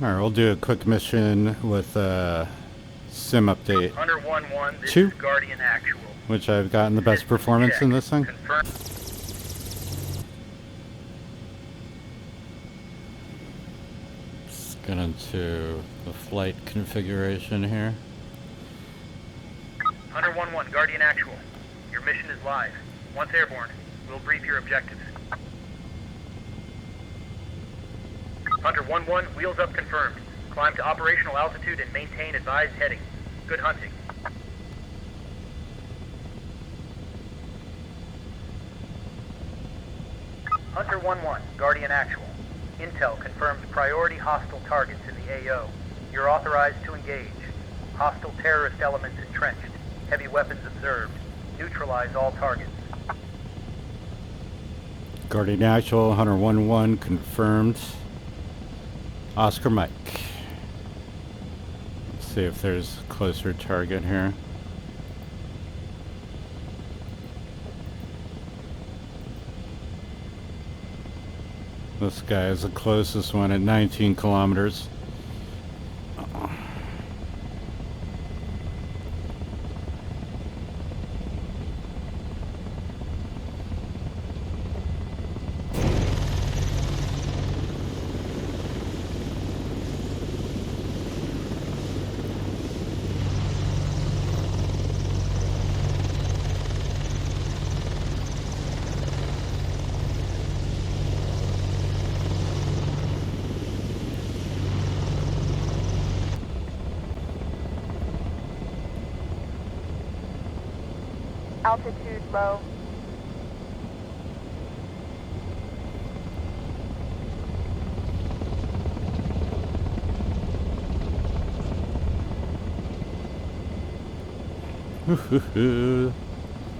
Alright, we'll do a quick mission with sim update Hunter 1-1, this 2, is Guardian Actual. which I've gotten the best performance Check. in this thing. Confirm. Let's get into the flight configuration here. Hunter 1-1, Guardian Actual. Your mission is live. Once airborne, we'll brief your objectives. Hunter 1-1, wheels up confirmed. Climb to operational altitude and maintain advised heading. Good hunting. Hunter 1-1, Guardian Actual. Intel confirms priority hostile targets in the AO. You're authorized to engage. Hostile terrorist elements entrenched. Heavy weapons observed. Neutralize all targets. Guardian Actual, Hunter 1-1, confirmed. Oscar Mike. Let's see if there's a closer target here. This guy is the closest one at 19 kilometers. Altitude low.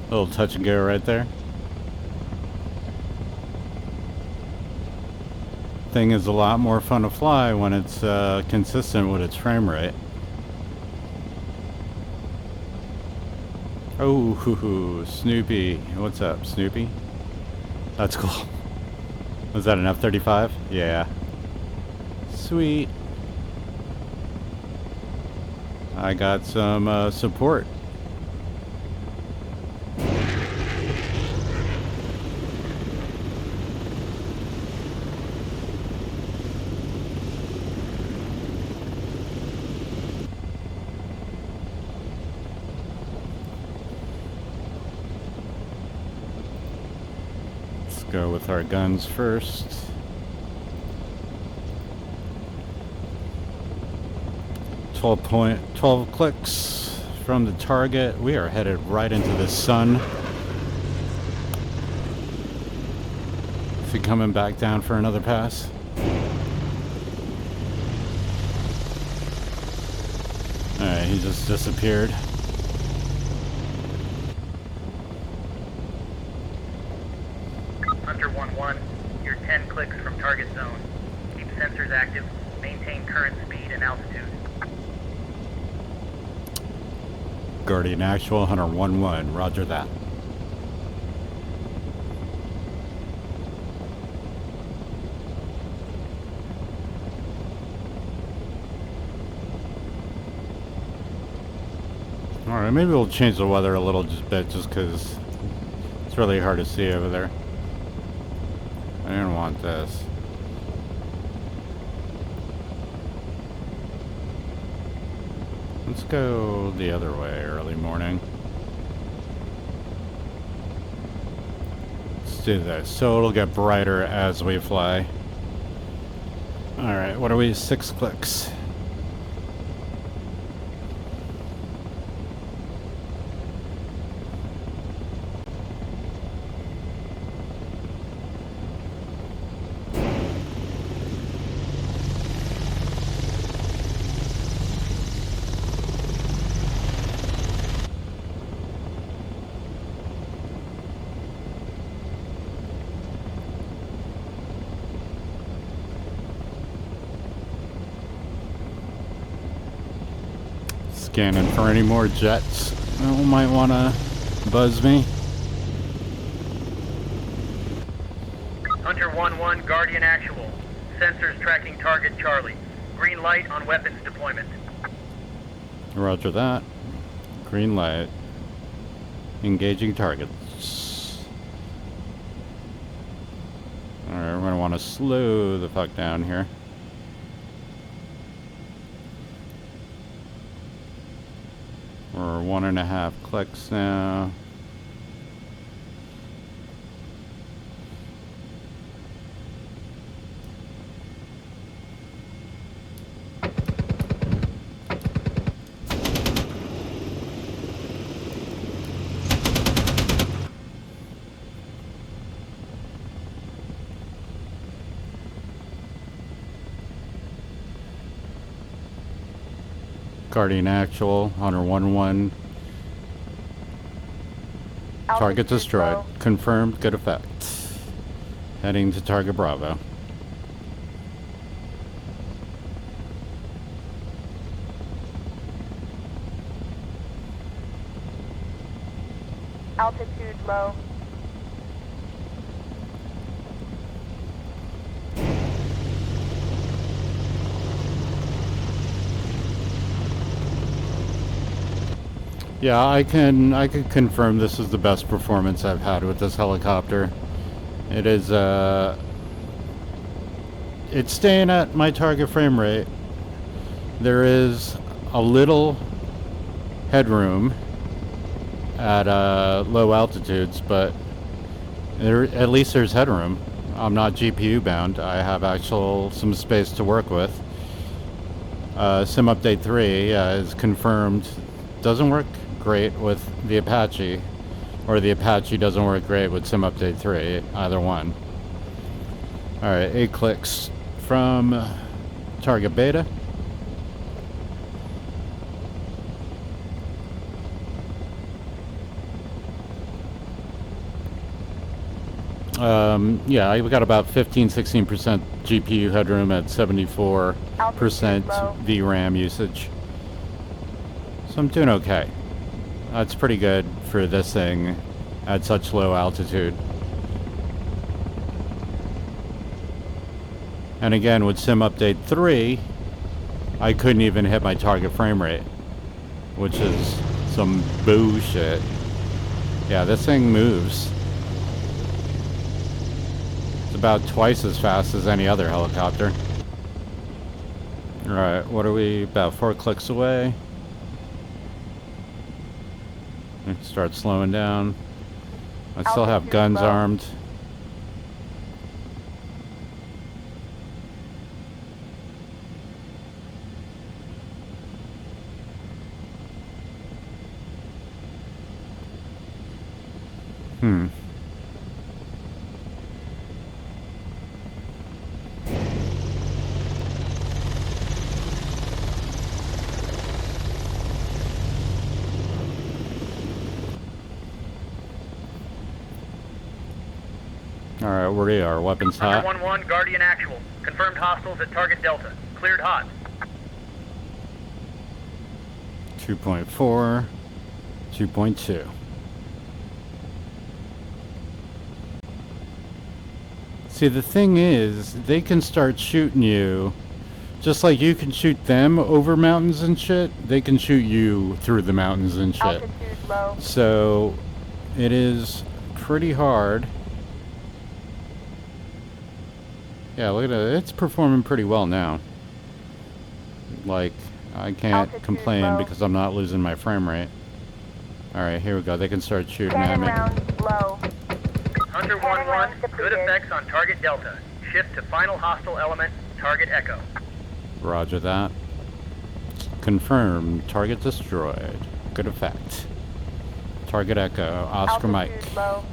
Little touch and go right there. Thing is a lot more fun to fly when it's consistent with its frame rate. Oh, Snoopy. What's up, Snoopy? That's cool. Was that an F-35? Yeah. Sweet. I got some support. Go with our guns first. 12 clicks from the target. We are headed right into the sun. Is he coming back down for another pass? Alright, he just disappeared. Hunter 1-1, you're 10 clicks from target zone. Keep sensors active, maintain current speed and altitude. Guardian Actual, Hunter 1-1, roger that. Alright, maybe we'll change the weather a little bit just because it's really hard to see over there. I didn't want this. Let's go the other way, early morning. Let's do this, so it'll get brighter as we fly. Alright, what are we? 6 clicks. Scanning for any more jets that might want to buzz me. Hunter 1-1, Guardian Actual. Sensors tracking target Charlie. Green light on weapons deployment. Roger that. Green light. Engaging targets. Alright, we're gonna want to slow the fuck down here. We're 1.5 clicks now. Guardian actual, Hunter 1-1. Target destroyed. Low. Confirmed, good effect. Heading to target Bravo. Altitude low. Yeah, I can confirm this is the best performance I've had with this helicopter. It is it's staying at my target frame rate. There is a little headroom at low altitudes, but at least there's headroom. I'm not GPU bound. I have some space to work with. Sim update 3 is confirmed. Doesn't work great with the Apache, or the Apache doesn't work great with Sim Update 3, either one. Alright, 8 clicks from target Beta. Yeah, we got about 15-16% GPU headroom at 74% VRAM usage. So I'm doing okay. That's pretty good for this thing at such low altitude. And again, with Sim Update 3, I couldn't even hit my target frame rate, which is some bullshit. Yeah, this thing moves. It's about twice as fast as any other helicopter. Alright, what are we? About 4 clicks away. Start slowing down. I still have guns armed. Alright, where are our weapons hot? Hunter 1-1, Guardian actual. Confirmed hostiles at target Delta. Cleared hot. 2.4, 2.2. See, the thing is, they can start shooting you, just like you can shoot them over mountains and shit, they can shoot you through the mountains and shit. Altitude low. So, it is pretty hard. Yeah, look at it. It's performing pretty well now. Like, I can't Altitude complain low. because I'm not losing my frame rate. Alright, here we go. They can start shooting at Cannon me. round low. Hunter Cannon 1-1, rounds good depleted. effects on target Delta. Shift to final hostile element, target Echo. Roger that. Confirmed. Target destroyed. Good effect. Target Echo. Oscar Mike. Altitude low.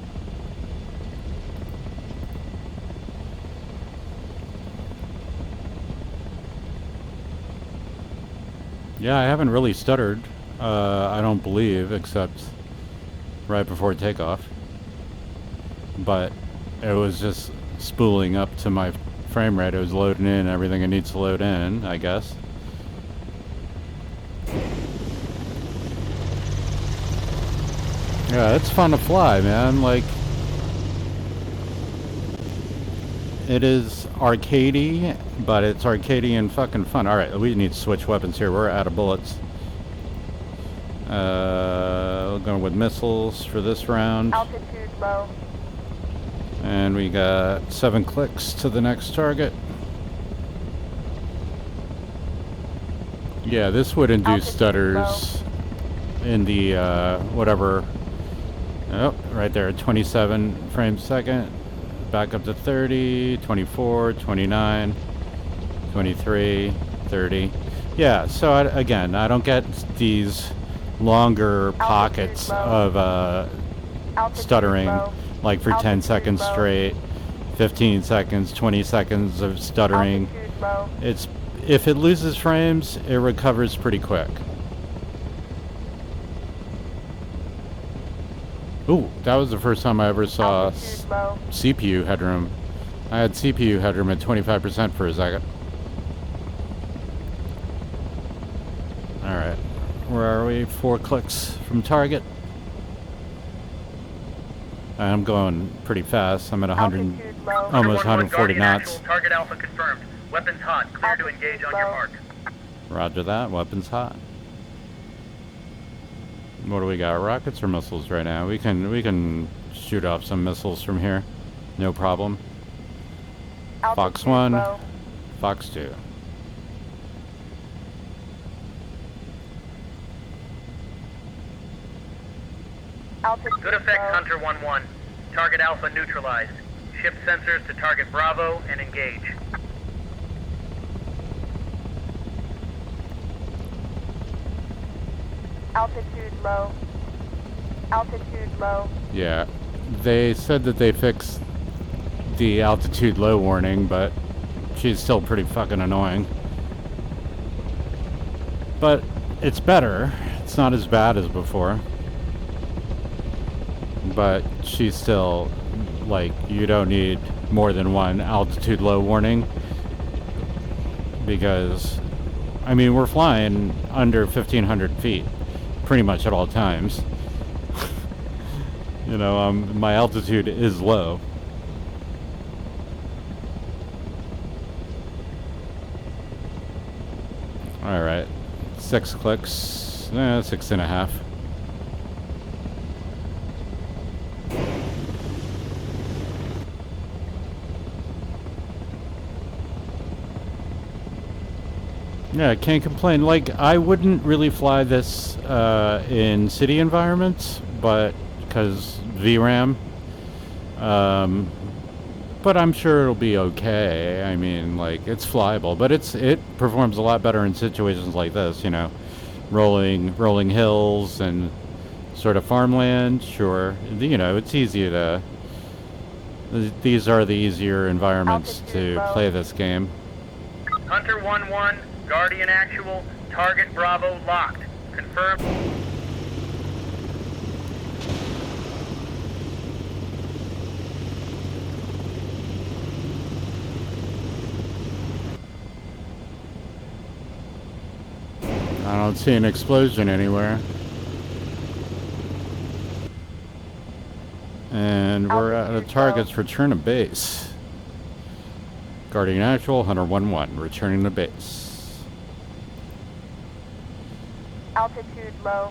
Yeah, I haven't really stuttered. I don't believe, except right before takeoff. But it was just spooling up to my frame rate. It was loading in everything it needs to load in, I guess. Yeah, it's fun to fly, man. Like, It is arcadey, but it's arcadey and fucking fun. Alright, we need to switch weapons here. We're out of bullets. Going with missiles for this round. Altitude low. And we got 7 clicks to the next target. Yeah, this would induce stutters in the, whatever. Oh, right there, 27 frames a second. Back up to 30, 24, 29, 23, 30. Yeah, so again, I don't get these longer pockets of stuttering, like for 10 seconds straight, 15 seconds, 20 seconds of stuttering. It's, if it loses frames, it recovers pretty quick. Ooh, that was the first time I ever saw CPU headroom. I had CPU headroom at 25% for a second. Alright, where are we? 4 clicks from target. I'm going pretty fast. I'm at 100, almost 140 knots. Target Alpha confirmed. Weapons hot. Clear to engage on your mark. Roger that. Weapons hot. What do we got? Rockets or missiles right now? We can shoot off some missiles from here. No problem. Fox 1, Fox 2. Good effect, Hunter 1-1. Target Alpha neutralized. Shift sensors to target Bravo and engage. Altitude low. Altitude low. Yeah, they said that they fixed the altitude low warning, but she's still pretty fucking annoying. But it's better. It's not as bad as before. But she's still, like, you don't need more than one altitude low warning. Because, I mean, we're flying under 1,500 feet pretty much at all times. You know, my altitude is low. Alright, 6 clicks, 6.5. Yeah, I can't complain. Like, I wouldn't really fly this in city environments, but because VRAM. But I'm sure it'll be okay. I mean, like, it's flyable, but it performs a lot better in situations like this, you know, rolling hills and sort of farmland. Sure, you know, it's easy to. These are the easier environments to play this game. Hunter 1-1, Guardian actual, target Bravo locked. Confirmed. I don't see an explosion anywhere. And we're at a target's return to base. Guardian actual, Hunter 1-1, returning to base. Altitude low.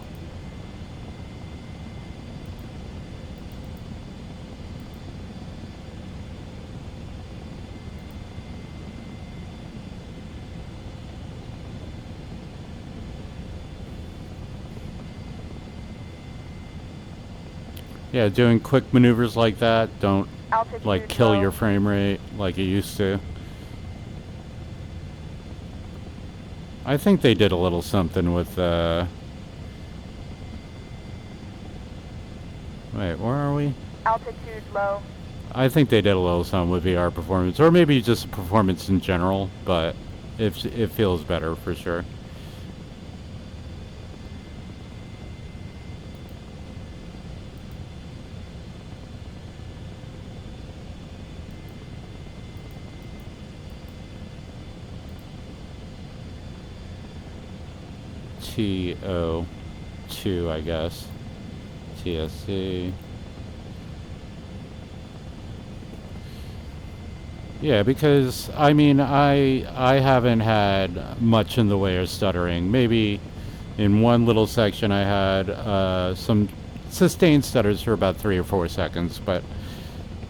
Yeah, doing quick maneuvers like that don't Altitude like kill low. your frame rate like it used to. I think they did a little something with wait, where are we? Altitude low. I think they did a little something with VR performance, or maybe just performance in general, but it feels better for sure. TO2, I guess. TSC. Yeah, because I mean, I haven't had much in the way of stuttering. Maybe in one little section I had some sustained stutters for about 3 or 4 seconds, but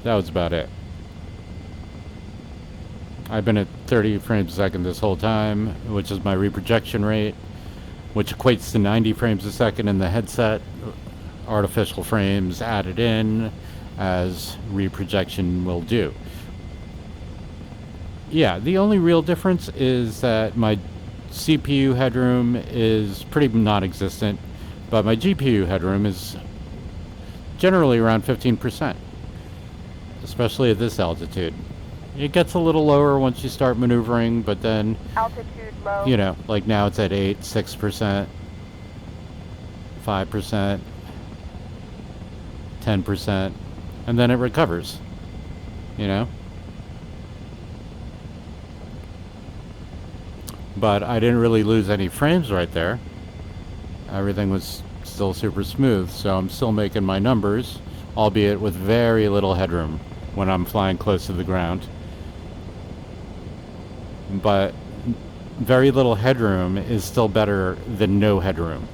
that was about it. I've been at 30 frames a second this whole time, which is my reprojection rate, which equates to 90 frames a second in the headset. Artificial frames added in, as reprojection will do. Yeah, the only real difference is that my CPU headroom is pretty non-existent, but my GPU headroom is generally around 15%, especially at this altitude. It gets a little lower once you start maneuvering, but then, Altitude low. you know, like now it's at 8, 6%, 5%, 10%, and then it recovers, you know? But I didn't really lose any frames right there. Everything was still super smooth, so I'm still making my numbers, albeit with very little headroom when I'm flying close to the ground. But very little headroom is still better than no headroom.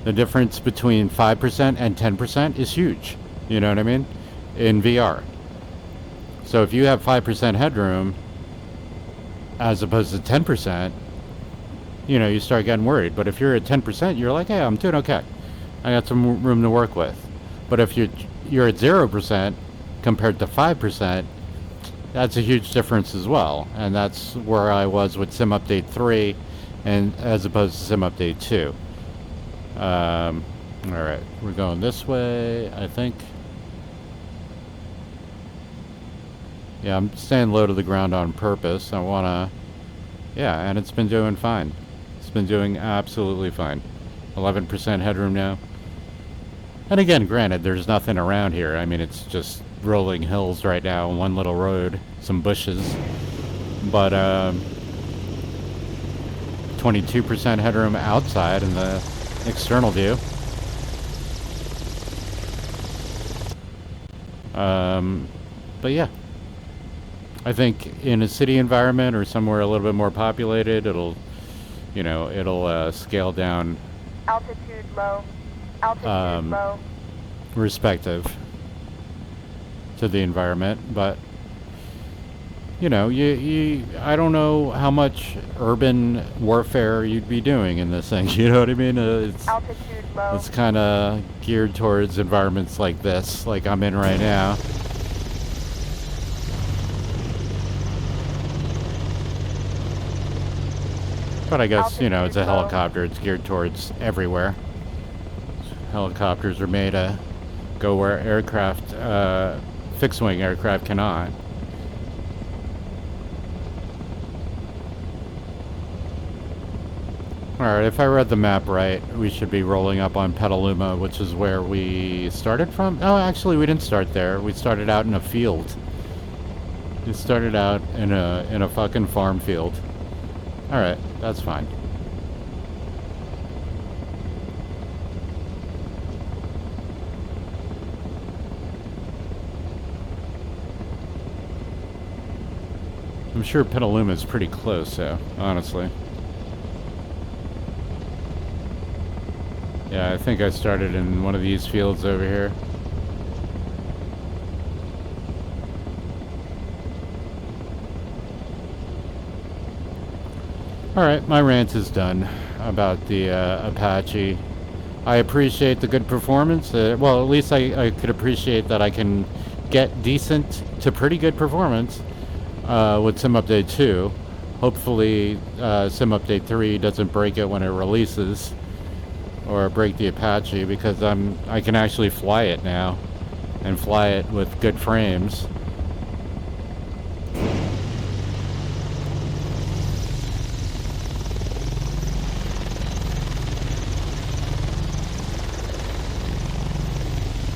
The difference between 5% and 10% is huge. You know what I mean? In VR. So if you have 5% headroom as opposed to 10%, you know, you start getting worried. But if you're at 10%, you're like, hey, I'm doing okay. I got some room to work with. But if you're at 0% compared to 5%, that's a huge difference as well. And that's where I was with Sim Update 3 and as opposed to Sim Update 2. All right, we're going this way, I think. Yeah, I'm staying low to the ground on purpose. I want to... Yeah, and it's been doing fine. It's been doing absolutely fine. 11% headroom now. And again, granted, there's nothing around here. I mean, it's just rolling hills right now, one little road, some bushes. But 22% headroom outside in the external view. But yeah. I think in a city environment or somewhere a little bit more populated, it'll, you know, it'll scale down. Altitude low. Altitude low. Respective to the environment, but you know, I don't know how much urban warfare you'd be doing in this thing. You know what I mean? Altitude low. It's kind of geared towards environments like this, like I'm in right now. But I guess, you know, it's a helicopter. It's geared towards everywhere. Helicopters are made to go where aircraft, fixed-wing aircraft cannot. Alright, if I read the map right, we should be rolling up on Petaluma, which is where we started from. Oh, actually, we didn't start there. We started out in a field. We started out in a fucking farm field. Alright, that's fine. I'm sure Petaluma is pretty close, though, honestly. Yeah, I think I started in one of these fields over here. Alright, my rant is done about the Apache. I appreciate the good performance. Well, at least I could appreciate that I can get decent to pretty good performance with Sim Update 2. Hopefully Sim Update 3 doesn't break it when it releases, or break the Apache, because I can actually fly it now and fly it with good frames.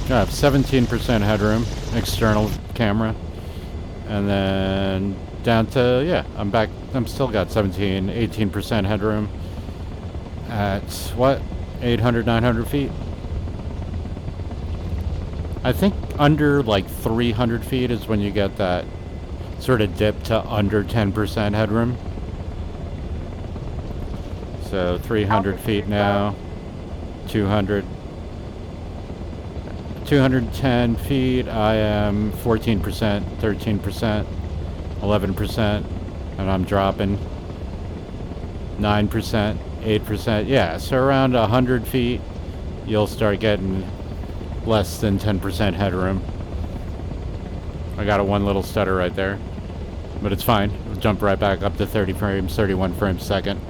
I have 17% headroom, external camera, and then down to, yeah, I'm still got 18% headroom at, what, 800, 900 feet. I think under like 300 feet is when you get that sort of dip to under 10% headroom. So 300 feet now, 200, 210 feet, I am 14%, 13%, 11%, and I'm dropping 9%, 8%. Yeah, so around 100 feet, you'll start getting less than 10% headroom. I got a one little stutter right there, but it's fine. It'll jump right back up to 30 frames, 31 frames a second.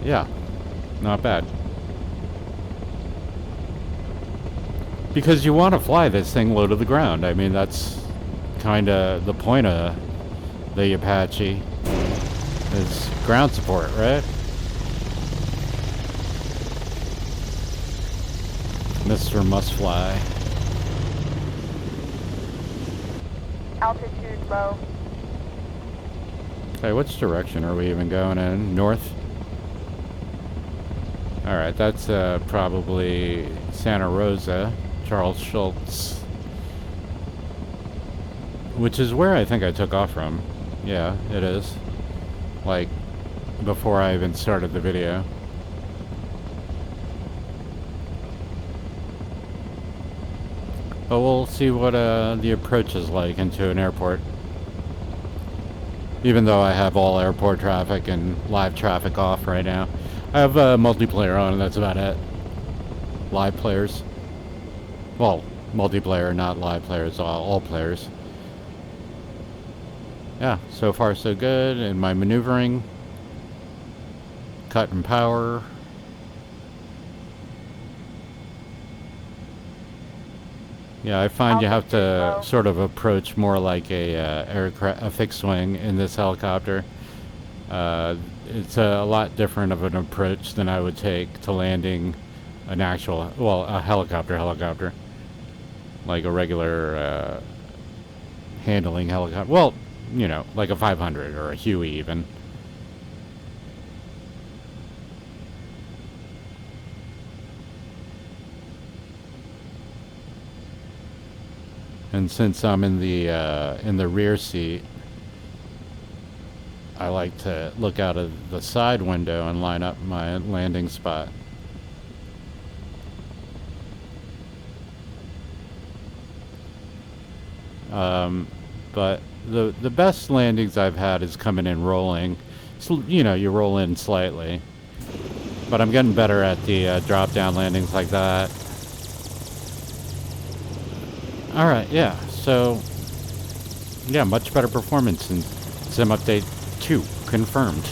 Yeah, not bad. Because you want to fly this thing low to the ground. I mean, that's kind of the point of the Apache, is ground support, right? Mr. Must Fly. Altitude low. Okay, which direction are we even going in? North? Alright, that's probably Santa Rosa, Charles Schultz. Which is where I think I took off from. Yeah, it is. Like, before I even started the video. But we'll see what the approach is like into an airport. Even though I have all airport traffic and live traffic off right now. I have multiplayer on, and that's about it. Live players. Well, multiplayer, not live players, all players. Yeah, so far so good in my maneuvering. Cut in power. Yeah, I find you have to sort of approach more like a fixed wing in this helicopter. It's a lot different of an approach than I would take to landing an actual, well, a helicopter. Like a regular handling helicopter. Well, you know, like a 500 or a Huey even. And since I'm in the rear seat, I like to look out of the side window and line up my landing spot. But the best landings I've had is coming in rolling. So, you know, you roll in slightly. But I'm getting better at the drop-down landings like that. Alright, yeah, so... yeah, much better performance in Sim Update 2, confirmed.